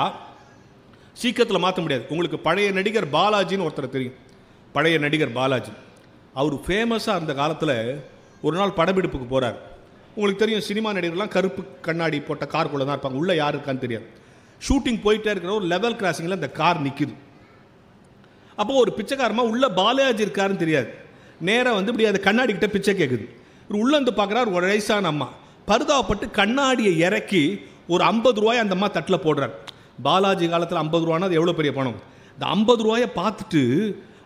சீக்கிரத்தில் மாற்ற முடியாது. உங்களுக்கு பழைய நடிகர் பாலாஜின்னு ஒருத்தர் தெரியும். பழைய நடிகர் பாலாஜி, அவர் ஃபேமஸாக அந்த காலத்தில் ஒரு நாள் படப்பிடிப்புக்கு போகிறார். உங்களுக்கு தெரியும், சினிமா நடிகர்லாம் கருப்பு கண்ணாடி போட்ட காருக்குள்ளே தான் இருப்பாங்க, உள்ளே யார் இருக்கான்னு தெரியாது. ஷூட்டிங் போயிட்டே இருக்கிற ஒரு லெவல் கிராசிங்கில் அந்த கார் நிற்கிது. அப்போ ஒரு பிச்சைக்காரமா உள்ள பாலாஜி இருக்காருன்னு தெரியாது, நேராக வந்து இப்படி அந்த கண்ணாடி கிட்ட பிச்சை கேட்குது. இவர் உள்ள வந்து பார்க்குறாரு, ஒரு வயசான அம்மா பரிதாபப்பட்டு கண்ணாடியை இறக்கி ஒரு 50 ரூபாய் அந்த அம்மா தட்டில் போடுறார். பாலாஜி காலத்தில் 50 ரூபானா அது எவ்வளோ பெரிய பணம். இந்த 50 ரூபாயை பார்த்துட்டு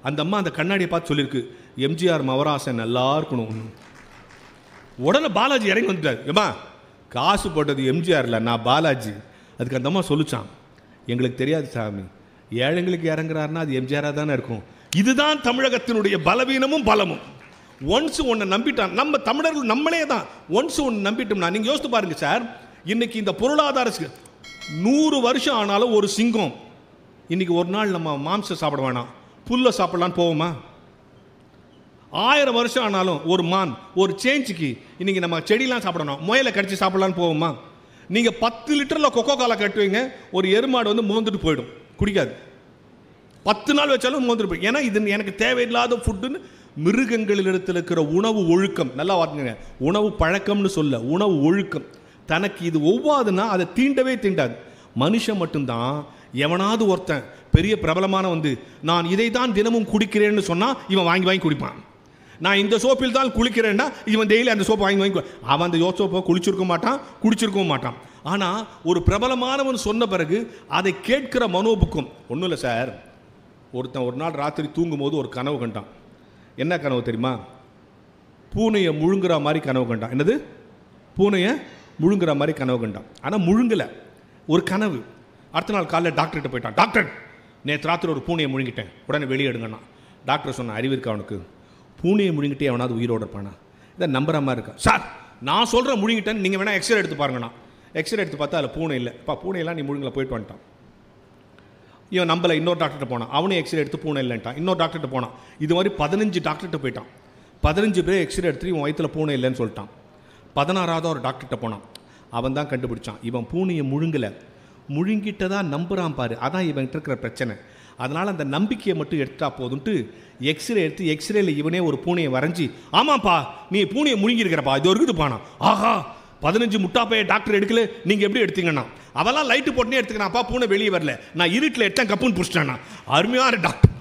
அந்த அம்மா அந்த கண்ணாடியை பார்த்து சொல்லியிருக்கு, எம்ஜிஆர் மவராசன் நல்லா இருக்கணும். உடனே பாலாஜி இறங்கி வந்துட்டார், ஏமா காசு போட்டது எம்ஜிஆர் இல்லை, நான் பாலாஜி. அதுக்கு அந்த அம்மா சொல்லிச்சான், எங்களுக்கு தெரியாது சாமி, ஏழைங்களுக்கு இறங்குறாருன்னா அது எம்ஜிஆராக தானே இருக்கும். இதுதான் தமிழகத்தினுடைய பலவீனமும் பலமும். ஒன்ஸ் ஒன்று நம்பிட்டான், நம்ம தமிழர்கள் நம்மளே தான் ஒன்ஸ் ஒன்று நம்பிட்டோம்னா. நீங்கள் யோசித்து பாருங்க சார், இன்னைக்கு இந்த பொருளாதார 100 வருஷம் ஆனாலும் ஒரு சிங்கம் இன்னைக்கு ஒரு நாள் நம்ம மாம்சம் சாப்பிட வேணாம் புல்லை சாப்பிடலான்னு போவோமா? 1000 வருஷம் ஆனாலும் ஒரு மான் ஒரு சேஞ்சுக்கு இன்னைக்கு நம்ம செடியெலாம் சாப்பிடணும், முயலை கடிச்சு சாப்பிடலான்னு போவோமா? நீங்கள் 10 லிட்டரில் கொக்கோ கோலா கட்டுவீங்க, ஒரு எருமாடு வந்து மோந்துட்டு போயிடும், குடிக்காது. 10 நாள் வச்சாலும் மோந்துட்டு போயிடும். ஏன்னா இது எனக்கு தேவையில்லாத ஃபுட்டுன்னு. மிருகங்களிடத்தில் இருக்கிற உணவு ஒழுக்கம், நல்லா வார்த்தைங்க, உணவு பழக்கம்னு சொல்ல, உணவு ஒழுக்கம். தனக்கு இது ஒவ்வாதுன்னா அதை தீண்டவே தீண்டாது. மனுஷன் மட்டும்தான், எவனாவது ஒருத்தன் பெரிய பிரபலமான வந்து நான் இதை தான் தினமும் குடிக்கிறேன்னு சொன்னால் இவன் வாங்கி வாங்கி குடிப்பான். நான் இந்த சோப்பில் தான் குளிக்கிறேன்னா இவன் டெய்லி அந்த சோப்பை வாங்கி அவன் அந்த சோப்பை குளிச்சிருக்க மாட்டான், குடிச்சிருக்கவும் மாட்டான். ஆனால் ஒரு பிரபலமானவன் சொன்ன பிறகு அதை கேட்கிற மனோபுக்கம் ஒன்றும் இல்லை சார். ஒருத்தன் ஒரு நாள் ராத்திரி தூங்கும் போது ஒரு கனவு கண்டான். என்ன கனவு தெரியுமா? பூனையை முழுங்குற மாதிரி கனவு கண்டான். என்னது? பூனையை முழுங்குற மாதிரி கனவு கண்டான். ஆனால் முழுங்கலை, ஒரு கனவு. அடுத்த நாள் காலையில் டாக்டர்கிட்ட போயிட்டான். டாக்டர், நேற்று ராத்திரி ஒரு பூனையை முழுங்கிட்டேன், உடனே வெளியே எடுங்கண்ணா. டாக்டர் சொன்ன, அறிவு இருக்கா அவனுக்கு? பூனையை முழுங்கிட்டே அவனாவது உயிரோடு இருப்பானா? இதை நம்புற மாதிரி இருக்கா? சார், நான் சொல்கிறேன் முழுங்கிட்டேன்னு, நீங்கள் வேணால் எக்ஸ்ரே எடுத்து பாருங்கண்ணா. எக்ஸ்ரே எடுத்து பார்த்தா அதில் பூனை இல்லை. பூனையெல்லாம் நீ முழுங்கல, போயிட்டு வந்துட்டான். இவன் நம்பலை, இன்னொரு டாக்டர்கிட்ட போனான். அவனே எக்ஸ்ரே எடுத்து பூனை இல்லைன்ட்டான். இன்னொரு டாக்டர்கிட்ட போனான். இது மாதிரி 15 டாக்டர்கிட்ட போயிட்டான். 15 பேர் எக்ஸ்ரே எடுத்து இவன் வயிற்றில் பூனை இல்லைன்னு சொல்லிட்டான். 16வது ஒரு டாக்டர்கிட்ட போனான். அவன் தான் கண்டுபிடிச்சான், இவன் பூனையை முழுங்கலை, முழுங்கிட்டதா நம்புறான் பாரு, அதான் இவன் இருக்கிற பிரச்சனை. அதனால் அந்த நம்பிக்கையை மட்டும் எடுத்தா போதுன்ட்டு எக்ஸ்ரே எடுத்து எக்ஸ்ரேல இவனே ஒரு பூனையை வரைஞ்சி, ஆமாப்பா நீ பூனையை முழுங்கிருக்கிறப்பா, இது ஒரு இதுப்பானா. ஆஹா, 15 முட்டாப்பைய டாக்டர் எடுக்கல, நீங்கள் எப்படி எடுத்தீங்கன்னா? அவெல்லாம் லைட்டு போட்டுனே எடுத்துக்கணாப்பா, பூனை வெளியே வரல, நான் இருட்டில் எடுத்தேன் கப்புன்னு பிடிச்சிட்டேன்னா. அருமையான டாக்டர்,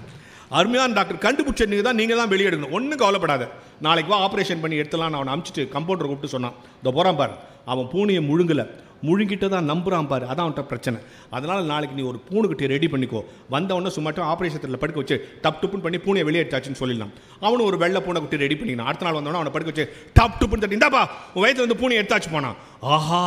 அருமையான டாக்டர், கண்டுபிடிச்ச நீங்கள் தான் வெளியே எடுக்கணும். ஒன்றும் கவலைப்படாத, நாளைக்கு வா ஆப்ரேஷன் பண்ணி எடுத்துலாம். அவனை அனுப்பிச்சிட்டு கம்பவுண்டரை கூப்பிட்டு சொன்னான், இந்த போகிறான் பாரு, அவன் பூனையை முழுங்கலை, முழுங்கிட்டு தான் நம்புறான் பாரு, அதான் அவன்கிட்ட பிரச்சனை. அதனால் நாளைக்கு நீ ஒரு பூனைக்கிட்டே ரெடி பண்ணிக்கோ, வந்தவொடனே சும்மாட்டும் ஆப்ரேஷத்தில் படுக்க வச்சு டப் டுப்புன்னு பண்ணி பூனையை வெளியேற்றாச்சுன்னு சொல்லிடலாம். அவனும் ஒரு வெள்ளை பூனை குட்டி ரெடி பண்ணிக்கலாம். அடுத்த நாள் வந்தவொடனே அவனை படுக்க வச்சு டப் டுப்புன்னு தட்டி, இந்தாப்பா உன் வயதில் வந்து பூனை எடுத்தாச்சு போனான். ஆஹா,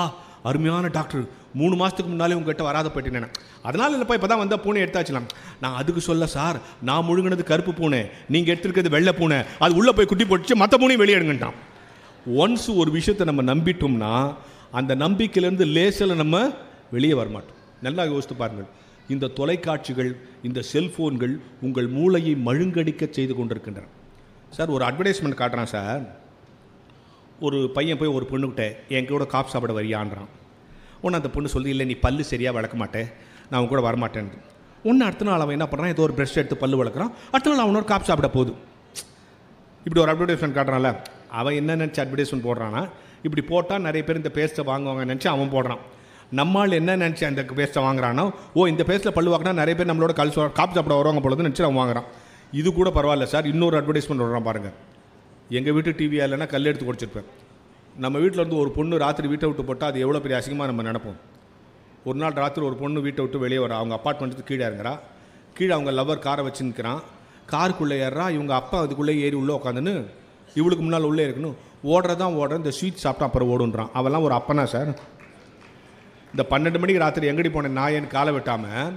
அருமையான டாக்டர், 3 மாதத்துக்கு முன்னாலே உங்ககிட்ட வராத போயிட்டேன். அதனால் இல்லைப்பா, இப்போ தான் வந்தால் பூனை எடுத்தாச்சுலாம். நான் அதுக்கு சொல்ல சார், நான் முழுங்கினது கருப்பு பூனை, நீங்கள் எடுத்துருக்கிறது வெள்ளை பூனை, அது உள்ளே போய் குட்டி போட்டுச்சு, மற்ற பூனையும் வெளியே எடுங்கட்டான். ஒன்ஸ் ஒரு விஷயத்தை நம்ம நம்பிட்டோம்னா அந்த நம்பிக்கையிலேருந்து லேசில் நம்ம வெளியே வரமாட்டோம். நல்லா யோசித்து பாருங்கள், இந்த தொலைக்காட்சிகள், இந்த செல்ஃபோன்கள் உங்கள் மூளையை மழுங்கடிக்க செய்து கொண்டிருக்கின்றன. சார், ஒரு அட்வர்டைஸ்மெண்ட் காட்டுறான் சார், ஒரு பையன் போய் ஒரு பொண்ணுக்கிட்ட என் கூட காப்பு சாப்பிட வரியான்றான். ஒன்று அந்த பொண்ணு சொல்லி, இல்லை நீ பல்லு சரியாக வளர்க்க மாட்டேன், நான் அவன் கூட வரமாட்டேன். ஒன்று அடுத்த நாள் அவன் என்ன பண்ணுறான், ஏதோ ஒரு ப்ரெஷ் எடுத்து பல்லு வளர்க்குறான். அடுத்த நாள் அவனோட காப்பு சாப்பிட போகுது. இப்படி ஒரு அட்வர்டைஸ்மெண்ட் காட்டுறான்ல, அவன் என்ன நினச்சி அட்வர்டைஸ்மெண்ட் போடுறான்னா, இப்படி போட்டால் நிறைய பேர் இந்த பேஸ்ட்டை வாங்குவாங்க நினச்சி அவன் போடுறான். நம்மால் என்ன நினச்சி அந்த பேஸ்ட்டை வாங்குறான்னா, ஓ இந்த பேஸ்ட்டில் பல்லு வாங்கினா நிறைய பேர் நம்மளோட காப்பு சாப்பிட வருவாங்க பொழுது நினச்சி அவன் வாங்குறான். இது கூட பரவாயில்ல சார், இன்னொரு அட்வர்டைஸ்மெண்ட் வர்றான் பாருங்கள். எங்கள் வீட்டு டிவியாக இல்லைன்னா கல் எடுத்து குடிச்சிருப்பேன். நம்ம வீட்டில் இருந்து ஒரு பொண்ணு ராத்திரி வீட்டை விட்டு போட்டால் அது எவ்வளோ பெரிய அசிங்கமாக நம்ம நினைப்போம். ஒரு நாள் ராத்திரி ஒரு பொண்ணு வீட்டை விட்டு வெளியே வர, அவங்க அப்பார்ட்மெண்ட்டுக்கு கீழே இறங்குறா. கீழே அவங்க லவ்வர் காரை வச்சு நிற்கிறான். காருக்குள்ளே ஏறா, இவங்க அப்பா அதுக்குள்ளே ஏறி உள்ளே உட்காந்துன்னு இவளுக்கு முன்னால் உள்ளே இருக்கணும். ஓடுறதான் இந்த ஸ்வீட் சாப்பிட்டா அப்புறம் ஓடுன்றான். அவெல்லாம் ஒரு அப்பனா சார்? இந்த 12 மணிக்கு ராத்திரி எங்கடி போனேன் நாயன்னு காலை வெட்டாமல்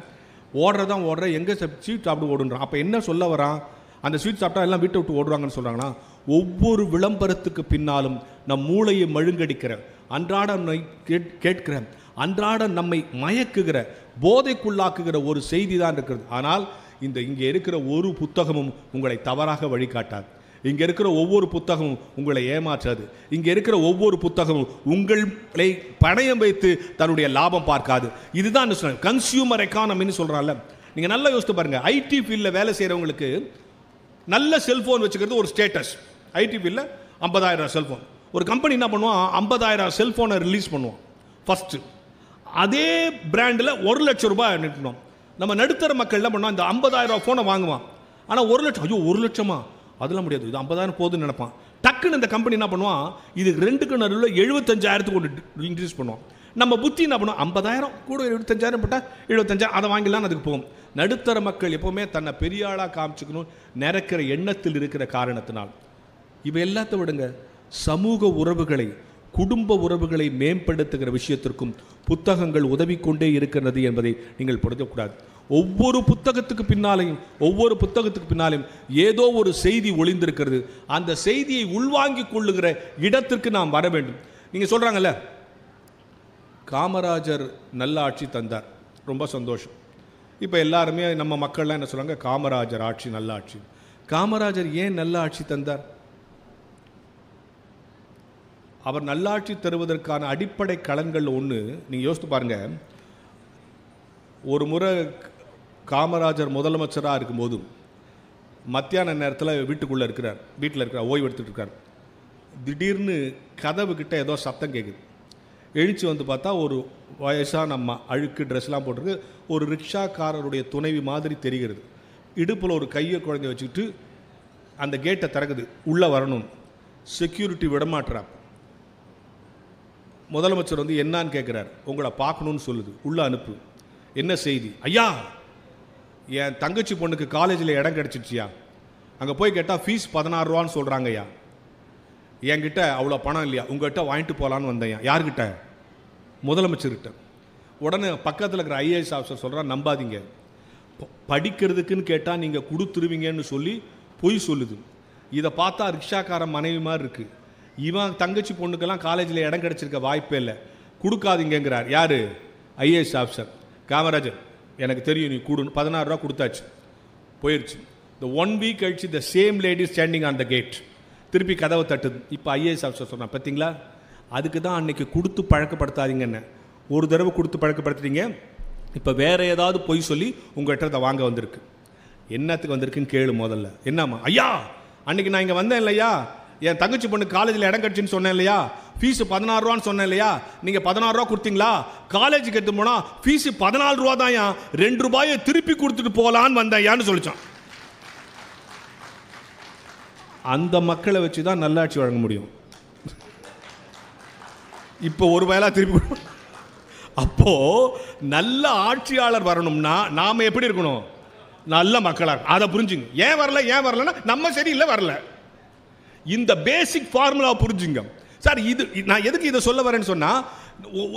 ஓடுறதான் எங்கே ஸ்வீட் சாப்பிட்டு ஓடுன்றான். அப்போ என்ன சொல்ல வரான்? அந்த ஸ்வீட் சாப்பிட்டா எல்லாம் வீட்டை விட்டு ஓடுவாங்கன்னு சொல்கிறாங்கன்னா, ஒவ்வொரு விளம்பரத்துக்கு பின்னாலும் நம் மூளையை மழுங்கடிக்கிற, அன்றாடம் கேட்கிற, அன்றாடம் நம்மை மயக்குகிற, போதைக்குள்ளாக்குகிற ஒரு செய்தி தான் இருக்கிறது. ஆனால் இங்கே இருக்கிற ஒரு புத்தகமும் உங்களை தவறாக வழிகாட்டாது. இங்கே இருக்கிற ஒவ்வொரு புத்தகமும் உங்களை ஏமாற்றாது. இங்கே இருக்கிற ஒவ்வொரு புத்தகமும் உங்களை பணயம் வைத்து தன்னுடைய லாபம் பார்க்காது. இதுதான் கன்சியூமர் எக்கானமின்னு சொல்கிறான்ல. நீங்கள் நல்லா யோசித்து பாருங்கள், ஐடி ஃபீல்டில் வேலை செய்கிறவங்களுக்கு நல்ல செல்ஃபோன் வச்சுக்கிறது ஒரு ஸ்டேட்டஸ். ஐடி ஃபீல்டில் 50,000 செல்ஃபோன், ஒரு கம்பெனி என்ன பண்ணுவான், 50,000 செல்ஃபோனை ரிலீஸ் பண்ணுவான் ஃபஸ்ட்டு. அதே பிராண்டில் 1,00,000 ரூபாய் நிற்கணும். நம்ம நடுத்தர மக்கள் என்ன பண்ணுவோம், இந்த 50,000 ஃபோனை வாங்குவான். ஆனால் 1,00,000, ஐயோ 1,00,000 அதெல்லாம் முடியாது, இது 50,000 போதுன்னு நினைப்பான். டக்குன்னு இந்த கம்பெனி என்ன பண்ணுவான், இது 2க்கு நடுவில் 75,000 கொண்டு இன்க்ரீஸ் பண்ணுவான். நம்ம புத்தி என்ன பண்ணுவோம், 50,000 கூட 75,000 போட்டால் 75,000 அதை வாங்கிடலாம், அதுக்கு போகும். நடுத்தர மக்கள் எப்போவுமே தன்னை பெரிய ஆளாக காமிச்சுக்கணும் நினைக்கிற எண்ணத்தில் இருக்கிற காரணத்தினால். இவை எல்லாத்த விடுங்க, சமூக உறவுகளை, குடும்ப உறவுகளை மேம்படுத்துகிற விஷயத்திற்கும் புத்தகங்கள் உதவி கொண்டே இருக்கிறது என்பதை நீங்கள் புரிந்துக்கூடாது. ஒவ்வொரு புத்தகத்துக்கு பின்னாலையும் ஏதோ ஒரு செய்தி ஒளிந்திருக்கிறது. அந்த செய்தியை உள்வாங்கிக் கொள்ளுகிற இடத்திற்கு நாம் வர வேண்டும். நீங்கள் சொல்கிறாங்கல்ல, காமராஜர் நல்ல ஆட்சி தந்தார், ரொம்ப சந்தோஷம். இப்போ எல்லாருமே நம்ம மக்கள்லாம் என்ன சொல்கிறாங்க, காமராஜர் ஆட்சி நல்ல ஆட்சி. காமராஜர் ஏன் நல்ல ஆட்சி தந்தார்? அவர் நல்லாட்சி தருவதற்கான அடிப்படை களங்கள் ஒன்று நீங்கள் யோசித்து பாருங்கள். ஒரு முறை காமராஜர் முதலமைச்சராக இருக்கும்போது மத்தியான நேரத்தில் வீட்டுக்குள்ளே வீட்டில் இருக்கிறார், ஓய்வு எடுத்துகிட்டு இருக்கார். திடீர்னு கதவு கிட்ட ஏதோ சத்தம் கேட்குது. எழுச்சி வந்து பார்த்தா ஒரு வயசான அம்மா, அழுக்கு ட்ரெஸ்லாம் போட்டிருக்கு, ஒரு ரிக்ஷாக்காரருடைய துணைவி மாதிரி தெரிகிறது. இடுப்பில் ஒரு கையை குழந்தைய வச்சுக்கிட்டு அந்த கேட்டை திறக்குது, உள்ளே வரணும். செக்யூரிட்டி விடமாட்டுறார். முதலமைச்சர் வந்து என்னான்னு கேட்குறார். உங்களை பார்க்கணுன்னு சொல்லுது, உள்ளே அனுப்பு. என்ன செய்தி? ஐயா, என் தங்கச்சி பொண்ணுக்கு காலேஜில் இடம் கிடச்சிடுச்சியா, அங்கே போய் கேட்டால் ஃபீஸ் 16 ரூபான்னு சொல்கிறாங்க ஐயா. என்கிட்ட அவ்வளோ பணம் இல்லையா, உங்கள்கிட்ட வாங்கிட்டு போகலான்னு வந்தேன். யார்கிட்ட? முதலமைச்சர்கிட்ட. உடனே பக்கத்தில் இருக்கிற ஐஏஎஸ் ஆஃபீஸர் சொல்கிறான், நம்பாதீங்க, படிக்கிறதுக்குன்னு கேட்டால் நீங்கள் கொடுத்துருவீங்கன்னு சொல்லி பொய் சொல்லுது. இதை பார்த்தா ரிக்ஷாக்காரன் மனைவி மாதிரி இருக்குது. இவன் தங்கச்சி பொண்ணுக்கெல்லாம் காலேஜில் இடம் கிடச்சிருக்க வாய்ப்பே இல்லை, கொடுக்காதீங்கிறார். யார்? IAS officer. காமராஜர், எனக்கு தெரியும் நீ கூடு. 16 ரூபா கொடுத்தாச்சு, போயிடுச்சு. இந்த 1 வீக் கழிச்சு the same lady standing on the gate, திருப்பி கதவை தட்டுது. இப்போ ஐஏஎஸ் ஆஃபீஸர் சொன்னான், பார்த்தீங்களா, அதுக்கு தான் அன்னைக்கு கொடுத்து பழக்கப்படுத்தாதீங்கன்னு. ஒரு தடவை கொடுத்து பழக்கப்படுத்துறீங்க, இப்போ வேற ஏதாவது பொய் சொல்லி உங்கள்கிட்ட அதை வாங்க வந்திருக்கு. என்னத்துக்கு வந்திருக்குன்னு கேளு முதல்ல. என்னம்மா? ஐயா, அன்னைக்கு நான் இங்கே வந்தேன் இல்லையா, என் தங்கச்சி பொண்ணு காலேஜில் இடம் கிடச்சின்னு சொன்னேன் இல்லையா, ஃபீஸ் 16 ரூபான்னு சொன்னேன் இல்லையா, நீங்கள் 16 ரூபா கொடுத்தீங்களா? காலேஜுக்கு எடுத்து போனால் ஃபீஸ் 14 ரூபா தான், 2 ரூபாயை திருப்பி கொடுத்துட்டு போகலான்னு வந்தேன் சொல்லிச்சான். அந்த மக்களை வச்சு தான் நல்லாட்சி வழங்க முடியும். இப்போ ஒரு வேளை திருப்பி. அப்போ நல்ல ஆட்சியாளர் வரணும்னா நாம எப்படி இருக்கணும்? நல்ல மக்களாக. அதை புரிஞ்சுங்க. ஏன் வரலன்னா நம்ம சரியில்லை, வரல. இந்த பேசிக் ஃபார்முலா புரிஞ்சுங்க சார். இது நான் எதுக்கு இதை சொல்ல வரேன்னு சொன்னா,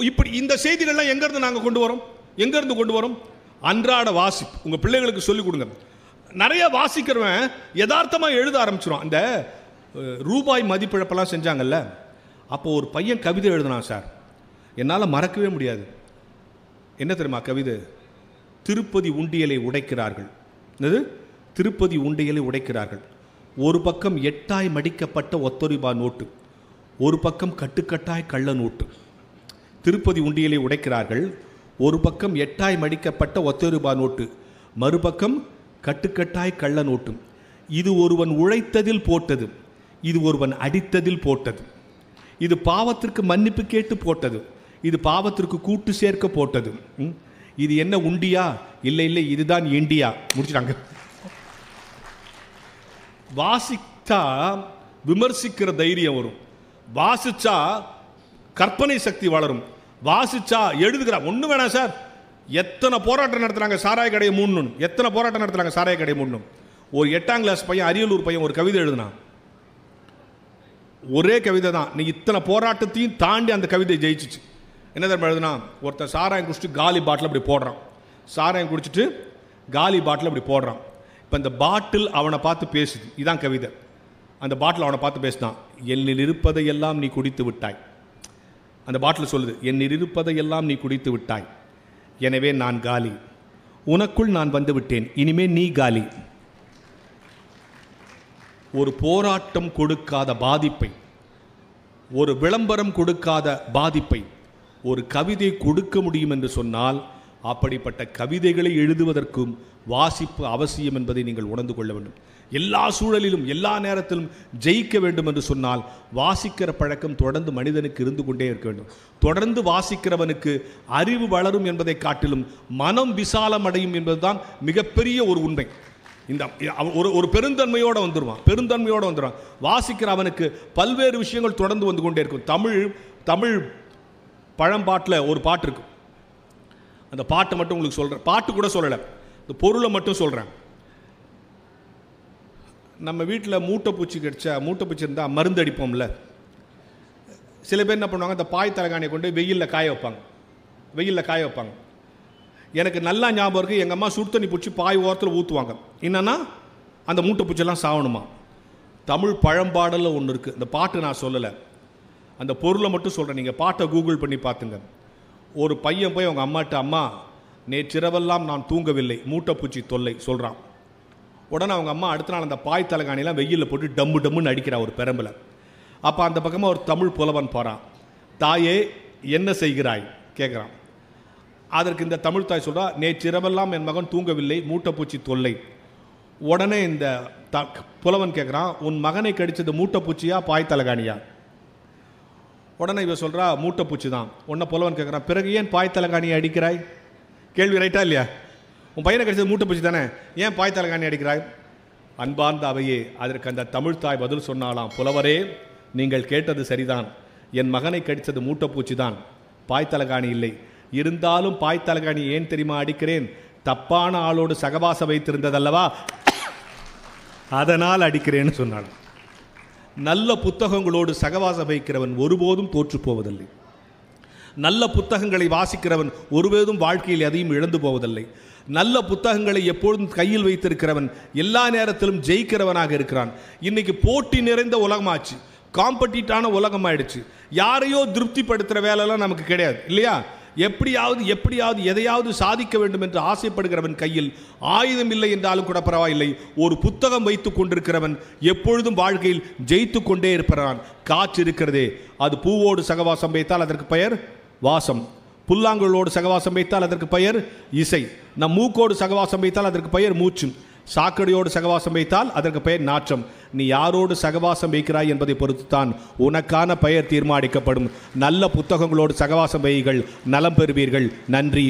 இப்படி இந்த செய்திகள்லாம் எங்கிருந்து நாங்கள் கொண்டு வரோம்? அன்றாட வாசிப்பு உங்க பிள்ளைகளுக்கு சொல்லிக் கொடுங்க. நிறைய வாசிக்கிறவன் யதார்த்தமா எழுத ஆரம்பிச்சிடும். அந்த ரூபாய் மதிப்பிழப்பெல்லாம் செஞ்சாங்கல்ல, அப்போ ஒரு பையன் கவிதை எழுதினான் சார், என்னால் மறக்கவே முடியாது. என்ன தெரியுமா கவிதை? திருப்பதி உண்டியலை உடைக்கிறார்கள். என்னது? திருப்பதி உண்டியலை உடைக்கிறார்கள். ஒரு பக்கம் 8ஆய் மடிக்கப்பட்ட ஒத்தொரிபா நோட்டு, ஒரு பக்கம் கட்டுக்கட்டாய் கள்ள நோட்டு. திருப்பதி உண்டியலை உடைக்கிறார்கள், ஒரு பக்கம் 8ஆய் மடிக்கப்பட்ட ஒத்தொரிபா நோட்டு, மறுபக்கம் கட்டுக்கட்டாய் கள்ள நோட்டு. இது ஒருவன் உழைத்ததில் போட்டது, இது ஒருவன் அடித்ததில் போட்டது, இது பாவத்திற்கு மன்னிப்பு கேட்டு போட்டது, இது பாவத்திற்கு கூட்டு சேர்க்க போட்டது. இது என்ன உண்டியா? இல்லை, இதுதான் இண்டியா. முடிச்சிட்டாங்க. வாசிச்சா விமர்சிக்கிற தைரியம் வரும், வாசிச்சா கற்பனை சக்தி வளரும், வாசிச்சா எழுதுகிற. ஒன்றும் வேணாம் சார், எத்தனை போராட்டம் நடத்துறாங்க சாராய கடையை மூடணும், எத்தனை போராட்டம் நடத்துறாங்க சாராய கடையை மூடணும். ஒரு 8ஆம் கிளாஸ் பையன், அரியலூர் பையன் ஒரு கவிதை எழுதினான். ஒரே கவிதை தான், நீ இத்தனை போராட்டத்தையும் தாண்டி அந்த கவிதை ஜெயிச்சிச்சு. என்ன தெரியுமா எழுதுனா? ஒருத்தர் சாராயம் குடிச்சிட்டு காலி பாட்டில் அப்படி போடுறான், சாராயம் குடிச்சிட்டு காலி பாட்டில் அப்படி போடுறான். இப்போ இந்த பாட்டில் அவனை பார்த்து பேசுது, இதான் கவிதை. அந்த பாட்டில் அவனை பார்த்து பேசுதான், என்னில் இருப்பதை எல்லாம் நீ குடித்து விட்டாய். அந்த பாட்டில் சொல்லுது, என்னில் இருப்பதை எல்லாம் நீ குடித்து விட்டாய், எனவே நான் காலி, உனக்குள் நான் வந்து விட்டேன், இனிமே நீ காலி. ஒரு போராட்டம் கொடுக்காத பாதிப்பை, ஒரு விளம்பரம் கொடுக்காத பாதிப்பை ஒரு கவிதை கொடுக்க முடியும் என்று சொன்னால், அப்படிப்பட்ட கவிதைகளை எழுதுவதற்கும் வாசிப்பு அவசியம் என்பதை நீங்கள் உணர்ந்து கொள்ள வேண்டும். எல்லா சூழலிலும் எல்லா நேரத்திலும் ஜெயிக்க வேண்டும் என்று சொன்னால் வாசிக்கிற பழக்கம் தொடர்ந்து மனிதனுக்கு இருந்து கொண்டே இருக்க வேண்டும். தொடர்ந்து வாசிக்கிறவனுக்கு அறிவு வளரும் என்பதை காட்டிலும் மனம் விசாலம் அடையும் என்பதுதான் மிகப்பெரிய ஒரு உண்மை. இந்த ஒரு பெருந்தன்மையோடு வந்துடுவான். வாசிக்கிற அவனுக்கு பல்வேறு விஷயங்கள் தொடர்ந்து வந்து கொண்டே இருக்கும். தமிழ் பழம்பாட்டில் ஒரு பாட்டு இருக்கு. அந்த பாட்டை மட்டும் உங்களுக்கு சொல்கிறேன், பாட்டு கூட சொல்லலை, இந்த பொருளை மட்டும் சொல்கிறேன். நம்ம வீட்டில் மூட்டைப்பூச்சி இருந்தால் மருந்து அடிப்போம்ல. சில பேர் என்ன பண்ணுவாங்க, இந்த பாய் தலைகாணியை கொண்டு வெயிலில் காய வைப்பாங்க. எனக்கு நல்லா ஞாபகம் இருக்குது, எங்கள் அம்மா சுடு தண்ணி பிடிச்சி பாய் ஓரத்தில் ஊற்றுவாங்க. என்னன்னா அந்த மூட்டைப்பூச்செல்லாம் சாகணுமா. தமிழ் பழம்பாடலில் ஒன்று இருக்குது, இந்த பாட்டு நான் சொல்லலை, அந்த பொருளை மட்டும் சொல்கிறேன். நீங்கள் பாட்டை கூகுள் பண்ணி பார்த்துங்க. ஒரு பையன் போய் அவங்க அம்மாட்ட, அம்மா நேற்றிரவெல்லாம் நான் தூங்கவில்லை, மூட்டைப்பூச்சி தொல்லை சொல்கிறான். உடனே அவங்க அம்மா அடுத்த நாள் அந்த பாய் தலைகாணிலாம் வெயிலில் போட்டு டம்முன்னு அடிக்கிறா ஒரு பெரம்பில். அப்போ அந்த பக்கமாக ஒரு தமிழ் புலவன் போகிறான். தாயே என்ன செய்கிறாய் கேட்குறான். அதற்கு இந்த தமிழ் தாய் சொல்கிறா, நேற்றிரவெல்லாம் என் மகன் தூங்கவில்லை, மூட்டைப்பூச்சி தொல்லை. உடனே இந்த புலவன் கேட்குறான், உன் மகனை கடிச்சது மூட்டைப்பூச்சியா பாய் தலைகாணியா? உடனே இவ சொல்கிறா, மூட்டைப்பூச்சி தான். உடனே புலவன் கேட்குறான், பிறகு ஏன் பாய் தலைகாணியை அடிக்கிறாய்? கேள்வி ரைட்டா இல்லையா? உன் பையனை கடிச்சது மூட்டைப்பூச்சி தானே, ஏன் பாய் தலைகாணி அடிக்கிறாய்? அன்பார்ந்த அவையே, அதற்கு அந்த தமிழ் தாய் பதில் சொன்னாலாம், புலவரே நீங்கள் கேட்டது சரிதான், என் மகனை கடித்தது மூட்டைப்பூச்சி தான், பாய் தலைகாணி இல்லை. இருந்தாலும் பாய் தலைகாணி ஏன் தெரியுமா அடிக்கிறேன்? தப்பான ஆளோடு சகவாசம் வைத்திருந்ததல்லவா, அதனால் அடிக்கிறேன்னு சொன்னாள். நல்ல புத்தகங்களோடு சகவாசம் வைக்கிறவன் ஒருபோதும் தோற்று போவதில்லை. நல்ல புத்தகங்களை வாசிக்கிறவன் ஒருபோதும் வாழ்க்கையில் எதையும் இழந்து போவதில்லை. நல்ல புத்தகங்களை எப்பொழுதும் கையில் வைத்திருக்கிறவன் எல்லா நேரத்திலும் ஜெயிக்கிறவனாக இருக்கிறான். இன்னைக்கு போட்டி நிறைந்த உலகமாச்சு, காம்படிட்டான உலகம் ஆயிடுச்சு. யாரையோ திருப்திப்படுத்துகிற வேலைலாம் நமக்கு கிடையாது இல்லையா? எப்படியாவது எதையாவது சாதிக்க வேண்டும் என்று ஆசைப்படுகிறவன் கையில் ஆயுதம் இல்லை என்றாலும் கூட பரவாயில்லை, ஒரு புத்தகம் வைத்து கொண்டிருக்கிறவன் எப்பொழுதும் வாழ்க்கையில் ஜெயித்து கொண்டே இருப்பான். காற்று இருக்கிறதே, அது பூவோடு சகவாசம் வைத்தால் அதற்கு பெயர் வாசம், புல்லாங்குழலோடு சகவாசம் வைத்தால் அதற்கு பெயர் இசை, நம் மூக்கோடு சகவாசம் வைத்தால் அதற்கு பெயர் மூச்சு, சாக்கடையோடு சகவாசம் வைத்தால் அதற்கு பெயர் நாற்றம். நீ யாரோடு சகவாசம் வைக்கிறாய் என்பதை பொறுத்துத்தான் உனக்கான பெயர் தீர்மானிக்கப்படும். நல்ல புத்தகங்களோடு சகவாசம் வையுங்கள், நலம் பெறுவீர்கள். நன்றி.